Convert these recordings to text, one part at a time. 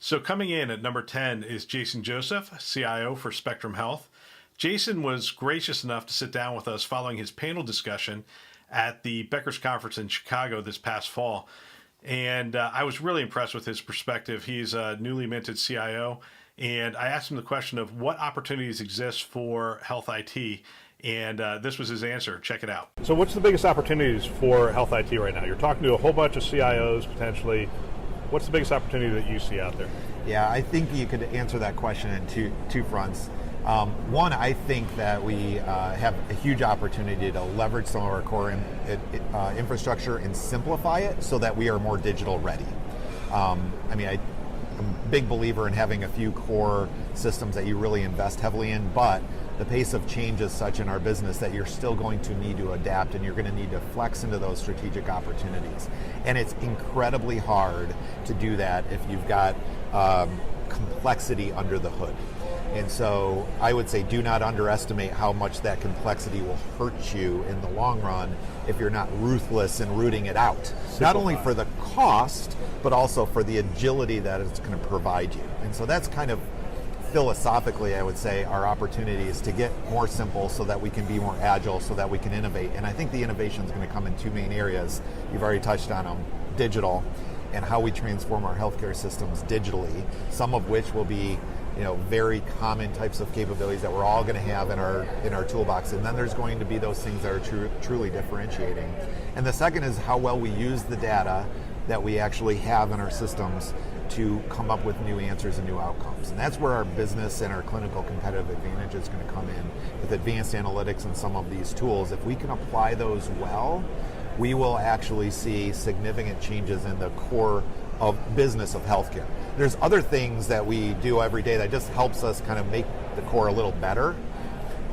So coming in at number 10 is Jason Joseph, CIO for Spectrum Health. Jason was gracious enough to sit down with us following his panel discussion at the Becker's conference in Chicago this past fall. And I was really impressed with his perspective. He's a newly minted CIO, and I asked him the question of what opportunities exist for health IT, and this was his answer. Check it out. So what's the biggest opportunities for health IT right now? You're talking to a whole bunch of CIOs potentially. What's the biggest opportunity that you see out there? Yeah, I think you could answer that question in two fronts. One, I think that we have a huge opportunity to leverage some of our core infrastructure and simplify it so that we are more digital ready. I'm a big believer in having a few core systems that you really invest heavily in, but the pace of change is such in our business that you're still going to need to adapt, and you're going to need to flex into those strategic opportunities. And it's incredibly hard to do that if you've got complexity under the hood. And so I would say do not underestimate how much that complexity will hurt you in the long run if you're not ruthless in rooting it out. Simplify. Not only for the cost, but also for the agility that it's going to provide you. And so that's kind of philosophically, I would say, our opportunity is to get more simple so that we can be more agile, so that we can innovate. And I think the innovation is going to come in two main areas. You've already touched on them: digital, and how we transform our healthcare systems digitally, some of which will be very common types of capabilities that we're all going to have in our toolbox. And then there's going to be those things that are truly differentiating. And the second is how well we use the data that we actually have in our systems to come up with new answers and new outcomes. And that's where our business and our clinical competitive advantage is going to come in with advanced analytics and some of these tools. If we can apply those well, we will actually see significant changes in the core of business of healthcare. There's other things that we do every day that just helps us kind of make the core a little better.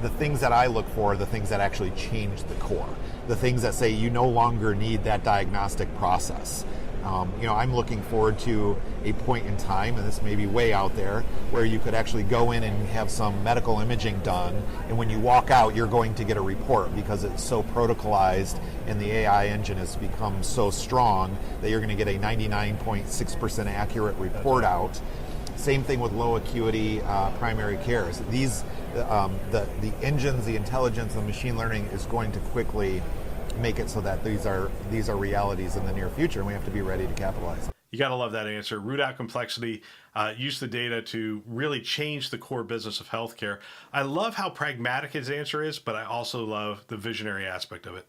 The things that I look for are the things that actually change the core. The things that say you no longer need that diagnostic process. I'm looking forward to a point in time, and this may be way out there, where you could actually go in and have some medical imaging done, and when you walk out, you're going to get a report because it's so protocolized and the AI engine has become so strong that you're going to get a 99.6% accurate report out. Same thing with low acuity primary care. So the engines, the intelligence, the machine learning is going to quickly make it so that these are realities in the near future, and we have to be ready to capitalize. You got to love that answer. Root out complexity, use the data to really change the core business of healthcare. I love how pragmatic his answer is, but I also love the visionary aspect of it.